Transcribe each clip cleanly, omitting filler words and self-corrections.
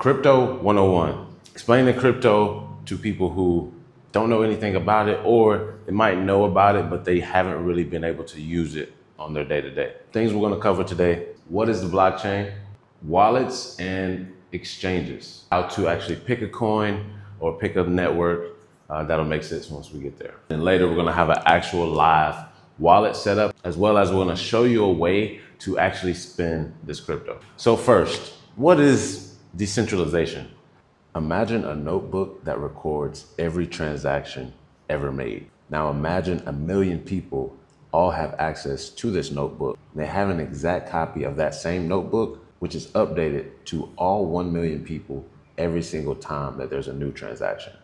Crypto 101. Explaining crypto to people who don't know anything about it, or they might know about it, but they haven't really been able to use it on their day-to-day. Things we're gonna cover today: what is the blockchain, wallets and exchanges, how to actually pick a coin or pick a network. That'll make sense once we get there. And later we're gonna have an actual live wallet setup, as well as we're gonna show you a way to actually spend this crypto. So first, what is decentralization? Imagine a notebook that records every transaction ever made. Now imagine 1 million people all have access to this notebook. They have an exact copy of that same notebook, which is updated to all 1 million people every single time that there's a new transaction.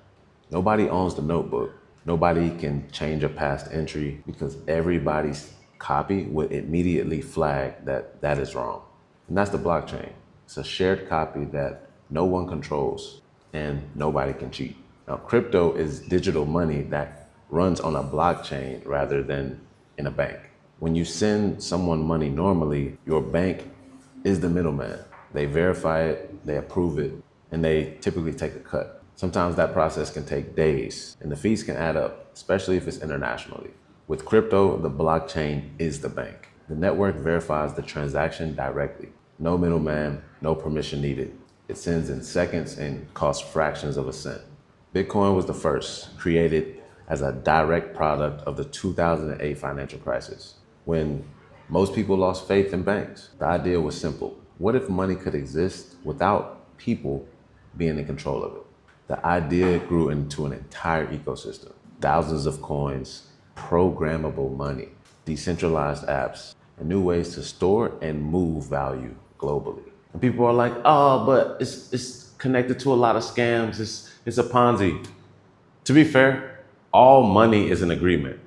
Nobody owns the notebook. Nobody can change a past entry because everybody's copy would immediately flag that that is wrong. And that's the blockchain. It's a shared copy that no one controls and nobody can cheat. Now, crypto is digital money that runs on a blockchain rather than in a bank. When you send someone money normally, your bank is the middleman. They verify it, they approve it, and they typically take a cut. Sometimes that process can take days and the fees can add up, especially if it's internationally. With crypto, the blockchain is the bank. The network verifies the transaction directly. No middleman, no permission needed. It sends in seconds and costs fractions of a cent. Bitcoin was the first, created as a direct product of the 2008 financial crisis, when most people lost faith in banks. The idea was simple. What if money could exist without people being in control of it? The idea grew into an entire ecosystem. Thousands of coins, programmable money, decentralized apps, and new ways to store and move value globally. And people are like, oh, but it's connected to a lot of scams. It's a Ponzi. To be fair, all money is an agreement.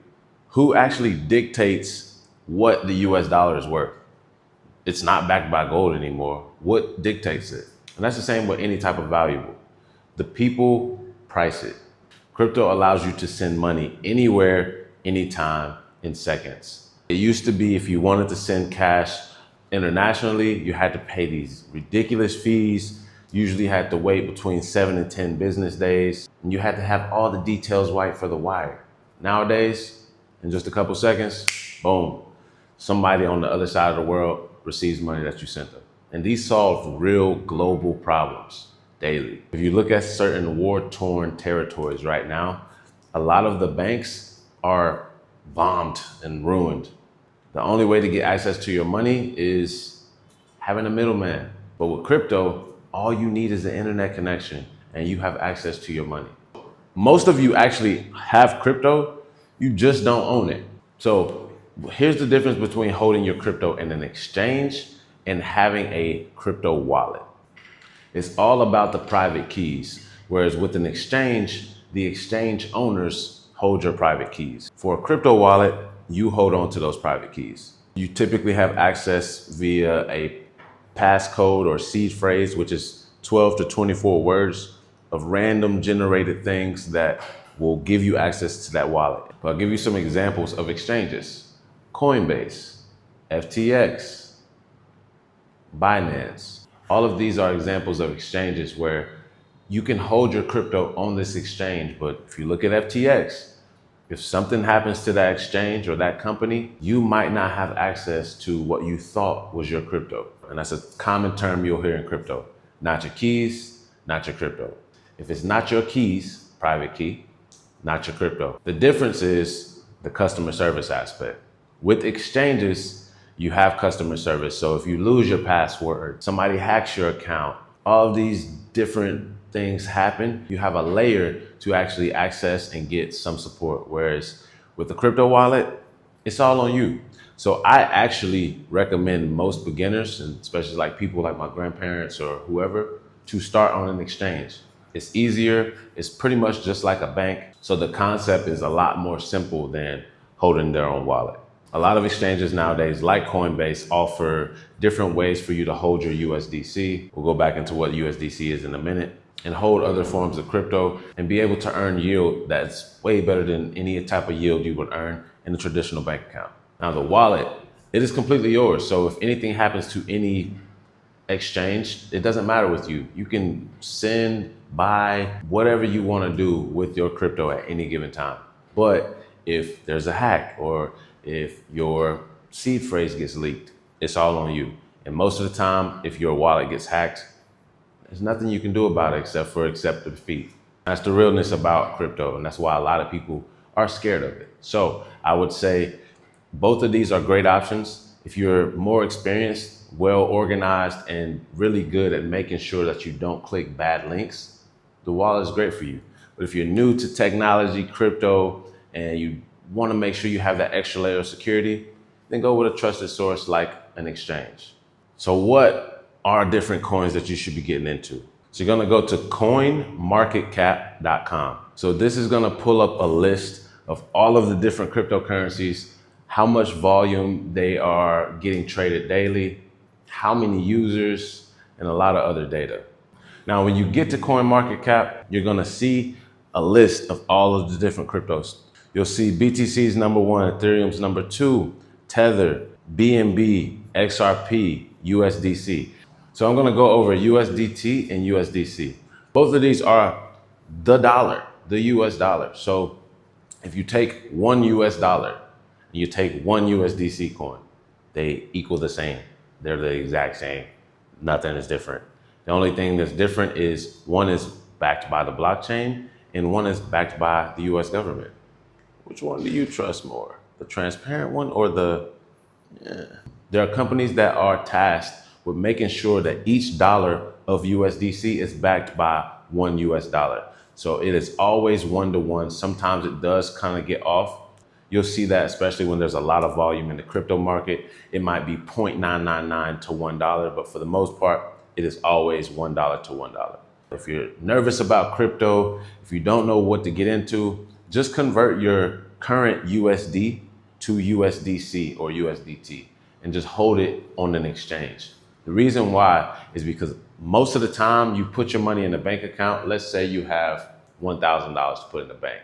Who actually dictates what the US dollar is worth? It's not backed by gold anymore. What dictates it? And that's the same with any type of valuable. The people price it. Crypto allows you to send money anywhere, anytime, in seconds. It used to be if you wanted to send cash internationally, you had to pay these ridiculous fees. Usually had to wait between 7 and 10 business days. And you had to have all the details right for the wire. Nowadays, in just a couple seconds, boom, somebody on the other side of the world receives money that you sent them. And these solve real global problems daily. If you look at certain war-torn territories right now, a lot of the banks are bombed and ruined. The only way to get access to your money is having a middleman. But with crypto, all you need is an internet connection and you have access to your money. Most of you actually have crypto, you just don't own it. So here's the difference between holding your crypto in an exchange and having a crypto wallet. It's all about the private keys, whereas with an exchange, the exchange owners hold your private keys. For a crypto wallet, you hold on to those private keys. You typically have access via a passcode or seed phrase, which is 12 to 24 words of random generated things that will give you access to that wallet. But I'll give you some examples of exchanges: Coinbase, FTX, Binance. All of these are examples of exchanges where you can hold your crypto on this exchange. But if you look at FTX, if something happens to that exchange or that company, you might not have access to what you thought was your crypto. And that's a common term you'll hear in crypto. Not your keys, not your crypto. If it's not your keys, private key, not your crypto. The difference is the customer service aspect. With exchanges, you have customer service. So if you lose your password, somebody hacks your account, all of these different things happen, you have a layer to actually access and get some support. Whereas with the crypto wallet, it's all on you. So I actually recommend most beginners, and especially like people like my grandparents or whoever, to start on an exchange. It's easier. It's pretty much just like a bank. So the concept is a lot more simple than holding their own wallet. A lot of exchanges nowadays, like Coinbase, offer different ways for you to hold your USDC. We'll go back into what USDC is in a minute, and hold other forms of crypto and be able to earn yield that's way better than any type of yield you would earn in a traditional bank account. Now the wallet, it is completely yours. So if anything happens to any exchange, it doesn't matter with you. You can send, buy, whatever you want to do with your crypto at any given time. But if there's a hack or if your seed phrase gets leaked, it's all on you. And most of the time, if your wallet gets hacked, there's nothing you can do about it except for accept the defeat. That's the realness about crypto, and that's why a lot of people are scared of it. So I would say both of these are great options. If you're more experienced, well organized, and really good at making sure that you don't click bad links, the wallet is great for you. But if you're new to technology, crypto, and you want to make sure you have that extra layer of security, then go with a trusted source like an exchange. So what are different coins that you should be getting into? So you're going to go to coinmarketcap.com. So this is going to pull up a list of all of the different cryptocurrencies, how much volume they are getting traded daily, how many users, and a lot of other data. Now, when you get to CoinMarketCap, you're going to see a list of all of the different cryptos. You'll see BTC's number 1, Ethereum's number 2, Tether, BNB, XRP, USDC. So I'm going to go over USDT and USDC. Both of these are the dollar, the US dollar. So if you take one US dollar and you take one USDC coin, they equal the same. They're the exact same. Nothing is different. The only thing that's different is one is backed by the blockchain and one is backed by the US government. Which one do you trust more? The transparent one or There are companies that are tasked with making sure that each dollar of USDC is backed by one US dollar. So it is always 1-to-1. Sometimes it does kind of get off. You'll see that especially when there's a lot of volume in the crypto market. It might be 0.999 to $1, but for the most part, it is always $1 to $1. If you're nervous about crypto, if you don't know what to get into, just convert your current USD to USDC or USDT and just hold it on an exchange. The reason why is because most of the time you put your money in a bank account, let's say you have $1,000 to put in the bank.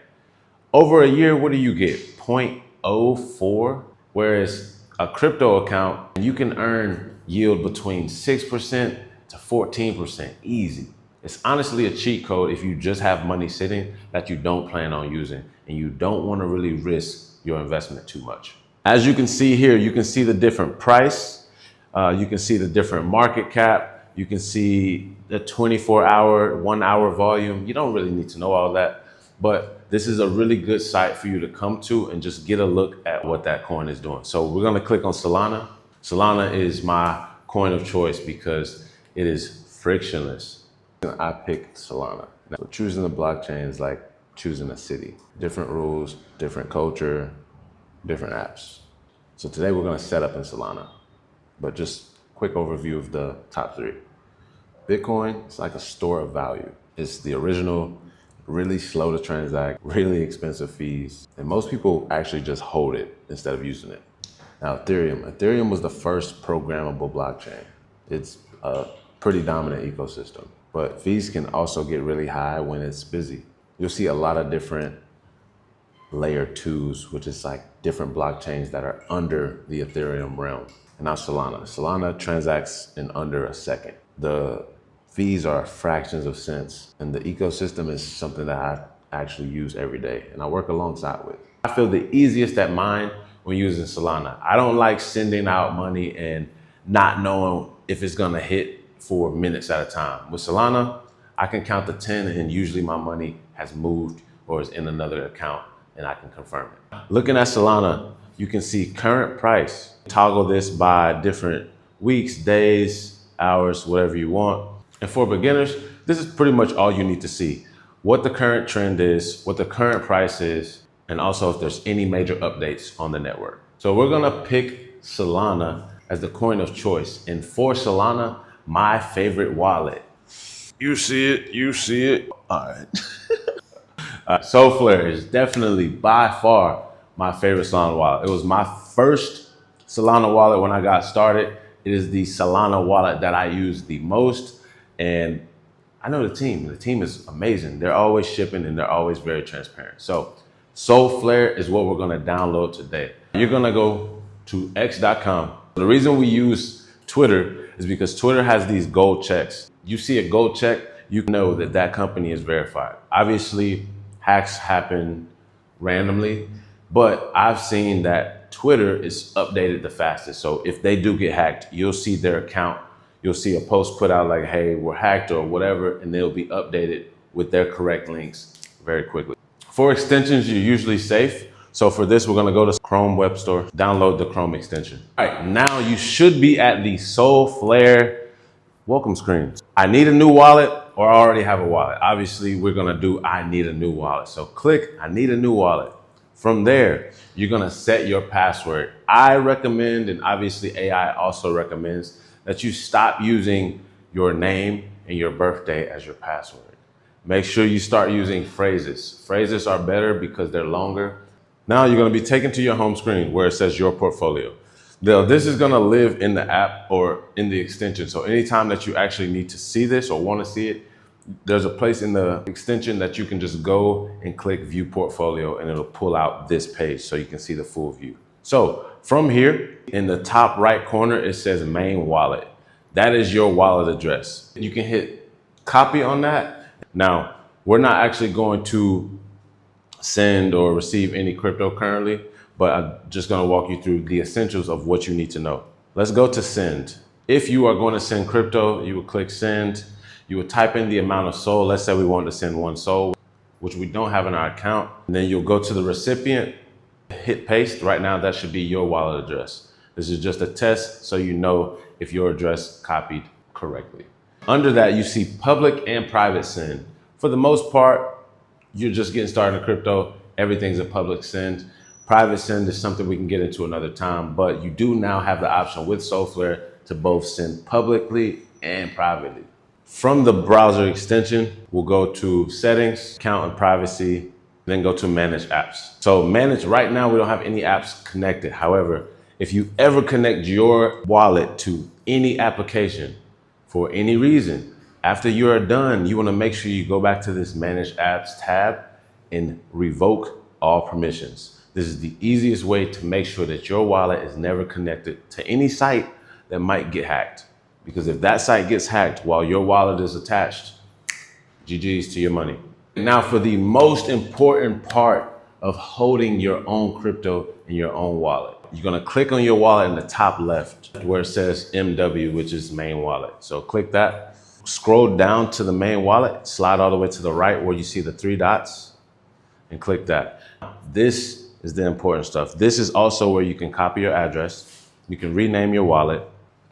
Over a year, what do you get? 0.04, whereas a crypto account, you can earn yield between 6% to 14% easy. It's honestly a cheat code if you just have money sitting that you don't plan on using and you don't want to really risk your investment too much. As you can see here, you can see the different price. You can see the different market cap. You can see the 24-hour, 1-hour volume. You don't really need to know all that, but this is a really good site for you to come to and just get a look at what that coin is doing. So we're going to click on Solana. Solana is my coin of choice because it is frictionless. I picked Solana. Now, so choosing the blockchain is like choosing a city. Different rules, different culture, different apps. So today we're going to set up in Solana. But just quick overview of the top 3. Bitcoin is like a store of value. It's the original, really slow to transact, really expensive fees. And most people actually just hold it instead of using it. Now, Ethereum was the first programmable blockchain. It's a pretty dominant ecosystem, but fees can also get really high when it's busy. You'll see a lot of different layer 2s, which is like different blockchains that are under the Ethereum realm. And now Solana transacts in under a second. The fees are fractions of cents, and the ecosystem is something that I actually use every day and I work alongside with. I feel the easiest at mine when using Solana. I don't like sending out money and not knowing if it's gonna hit for minutes at a time. With Solana, I can count to 10 and usually my money has moved or is in another account and I can confirm it. Looking at Solana, you can see current price. Toggle this by different weeks, days, hours, whatever you want. And for beginners, this is pretty much all you need to see. What the current trend is, what the current price is, and also if there's any major updates on the network. So we're gonna pick Solana as the coin of choice. And for Solana, my favorite wallet. You see it. All right. Solflare is definitely by far my favorite Solana wallet. It was my first Solana wallet when I got started. It is the Solana wallet that I use the most. And I know the team is amazing. They're always shipping and they're always very transparent. So Solflare is what we're gonna download today. You're gonna go to x.com. The reason we use Twitter is because Twitter has these gold checks. You see a gold check, you know that that company is verified. Obviously, hacks happen randomly, but I've seen that Twitter is updated the fastest. So if they do get hacked, you'll see their account, you'll see a post put out like, hey, we're hacked or whatever, and they'll be updated with their correct links very quickly. For extensions, you're usually safe. So for this, we're gonna go to Chrome Web Store, download the Chrome extension. All right, now you should be at the Solflare welcome screen. I need a new wallet or I already have a wallet. Obviously, we're gonna do I need a new wallet. So click I need a new wallet. From there, you're gonna set your password. I recommend, and obviously AI also recommends, that you stop using your name and your birthday as your password. Make sure you start using phrases. Phrases are better because they're longer. Now you're gonna be taken to your home screen where it says your portfolio. Now, this is gonna live in the app or in the extension. So anytime that you actually need to see this or wanna see it, there's a place in the extension that you can just go and click view portfolio and it'll pull out this page so you can see the full view. So from here, in the top right corner, it says main wallet. That is your wallet address. You can hit copy on that. Now, we're not actually going to send or receive any crypto currently, but I'm just gonna walk you through the essentials of what you need to know. Let's go to send. If you are going to send crypto, you would click send. You would type in the amount of SOL. Let's say we want to send 1 SOL, which we don't have in our account. And then you'll go to the recipient, hit paste. Right now, that should be your wallet address. This is just a test so you know if your address copied correctly. Under that, you see public and private send. For the most part, you're just getting started in crypto. Everything's a public send. Private send is something we can get into another time, but you do now have the option with Solflare to both send publicly and privately. From the browser extension, we'll go to settings, account and privacy, then go to manage apps. So manage, right now we don't have any apps connected. However, if you ever connect your wallet to any application for any reason, after you are done, you wanna make sure you go back to this manage apps tab and revoke all permissions. This is the easiest way to make sure that your wallet is never connected to any site that might get hacked. Because if that site gets hacked while your wallet is attached, GG's to your money. Now for the most important part of holding your own crypto in your own wallet. You're gonna click on your wallet in the top left where it says MW, which is main wallet. So click that, scroll down to the main wallet, slide all the way to the right where you see the 3 dots and click that. This is the important stuff. This is also where you can copy your address. You can rename your wallet.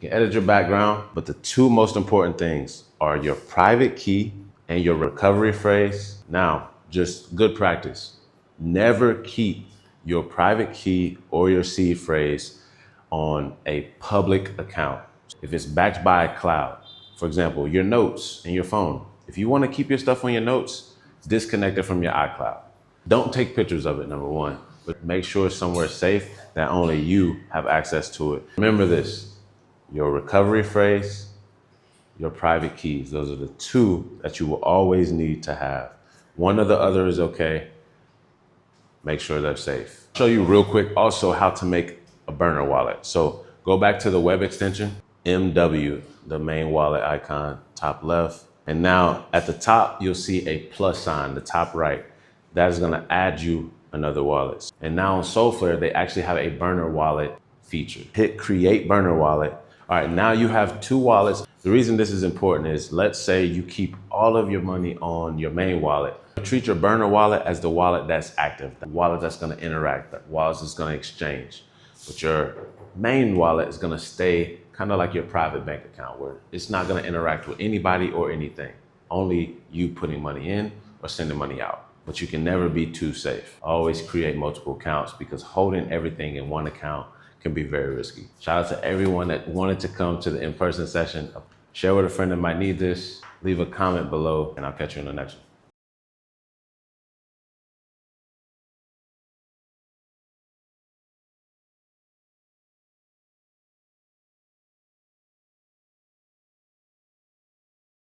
You can edit your background, but the 2 most important things are your private key and your recovery phrase. Now, just good practice. Never keep your private key or your seed phrase on a public account. If it's backed by a cloud, for example, your notes in your phone. If you want to keep your stuff on your notes, disconnect it from your iCloud. Don't take pictures of it, number 1, but make sure it's somewhere safe that only you have access to it. Remember this, your recovery phrase, your private keys. Those are the 2 that you will always need to have. One or the other is okay. Make sure they're safe. I'll show you real quick also how to make a burner wallet. So go back to the web extension, MW, the main wallet icon, top left. And now at the top, you'll see a plus sign, the top right. That is gonna add you another wallet. And now on Solflare, they actually have a burner wallet feature. Hit create burner wallet. All right, now you have 2 wallets. The reason this is important is, let's say you keep all of your money on your main wallet. Treat your burner wallet as the wallet that's active, the wallet that's gonna interact, the wallet that's gonna exchange. But your main wallet is gonna stay kind of like your private bank account where it's not gonna interact with anybody or anything. Only you putting money in or sending money out. But you can never be too safe. Always create multiple accounts because holding everything in one account can be very risky. Shout out to everyone that wanted to come to the in-person session. Share with a friend that might need this. Leave a comment below and I'll catch you in the next one.